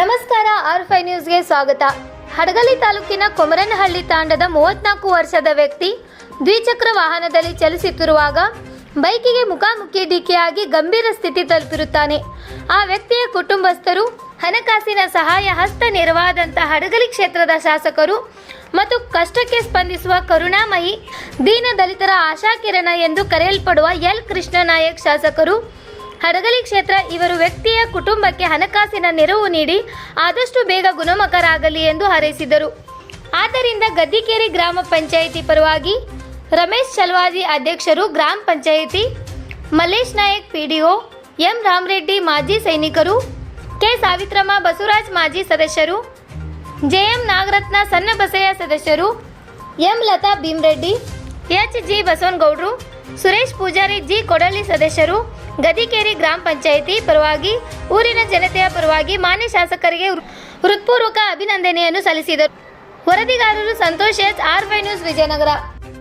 ನಮಸ್ಕಾರ, R5 ನ್ಯೂಸ್ಗೆ ಸ್ವಾಗತ. ಹಡಗಲಿ ತಾಲೂಕಿನ ಕೊಮರನಹಳ್ಳಿ ತಾಂಡದ 34 ವರ್ಷದ ವ್ಯಕ್ತಿ ದ್ವಿಚಕ್ರ ವಾಹನದಲ್ಲಿ ಚಲಿಸುತ್ತಿರುವಾಗ ಬೈಕಿಗೆ ಮುಖಾಮುಖಿ ಡಿಕ್ಕಿಯಾಗಿ ಗಂಭೀರ ಸ್ಥಿತಿ ತಲುಪಿರುತ್ತಾನೆ. ಆ ವ್ಯಕ್ತಿಯ ಕುಟುಂಬಸ್ಥರು ಹಣಕಾಸಿನ ಸಹಾಯ ಹಸ್ತ ನೆರವಾದಂಥ ಹಡಗಲಿ ಕ್ಷೇತ್ರದ ಶಾಸಕರು ಮತ್ತು ಕಷ್ಟಕ್ಕೆ ಸ್ಪಂದಿಸುವ ಕರುಣಾಮಯಿ ದೀನ ದಲಿತರ ಆಶಾಕಿರಣ ಎಂದು ಕರೆಯಲ್ಪಡುವ ಎಲ್ ಕೃಷ್ಣನಾಯಕ್ ಶಾಸಕರು ಹಡಗಲಿ ಕ್ಷೇತ್ರ ಇವರು ವ್ಯಕ್ತಿಯ ಕುಟುಂಬಕ್ಕೆ ಹಣಕಾಸಿನ ನೆರವು ನೀಡಿ ಆದಷ್ಟು ಬೇಗ ಗುಣಮುಖರಾಗಲಿ ಎಂದು ಹಾರೈಸಿದರು. ಆದ್ದರಿಂದ ಗದ್ದಿಕೇರಿ ಗ್ರಾಮ ಪಂಚಾಯಿತಿ ಪರವಾಗಿ ರಮೇಶ್ ಚಲವಾದಿ ಅಧ್ಯಕ್ಷರು, ಗ್ರಾಮ ಪಂಚಾಯಿತಿ ಮಲ್ಲೇಶ್ ನಾಯಕ್ ಪಿಡಿಒ, ಎಂ ರಾಮರೆಡ್ಡಿ ಮಾಜಿ ಸೈನಿಕರು, ಕೆ ಸಾವಿತ್ರಮ್ಮ ಬಸವರಾಜ್ ಮಾಜಿ ಸದಸ್ಯರು, ಜೆಎಂ ನಾಗರತ್ನ ಸಣ್ಣ ಬಸಯ್ಯ ಸದಸ್ಯರು, M Latha Bhimareddy, H G ಬಸವನಗೌಡರು, ಸುರೇಶ್ ಪೂಜಾರಿ ಜಿ ಕೊಡಳ್ಳಿ ಸದಸ್ಯರು, ಗದಿಕೇರಿ ಗ್ರಾಮ ಪಂಚಾಯಿತಿ ಪರವಾಗಿ ಊರಿನ ಜನತೆಯ ಪರವಾಗಿ ಮಾನ್ಯ ಶಾಸಕರಿಗೆ ಹೃತ್ಪೂರ್ವಕ ಅಭಿನಂದನೆಯನ್ನು ಸಲ್ಲಿಸಿದರು. ವರದಿಗಾರರು Santosh H, R5 news, Vijayanagara.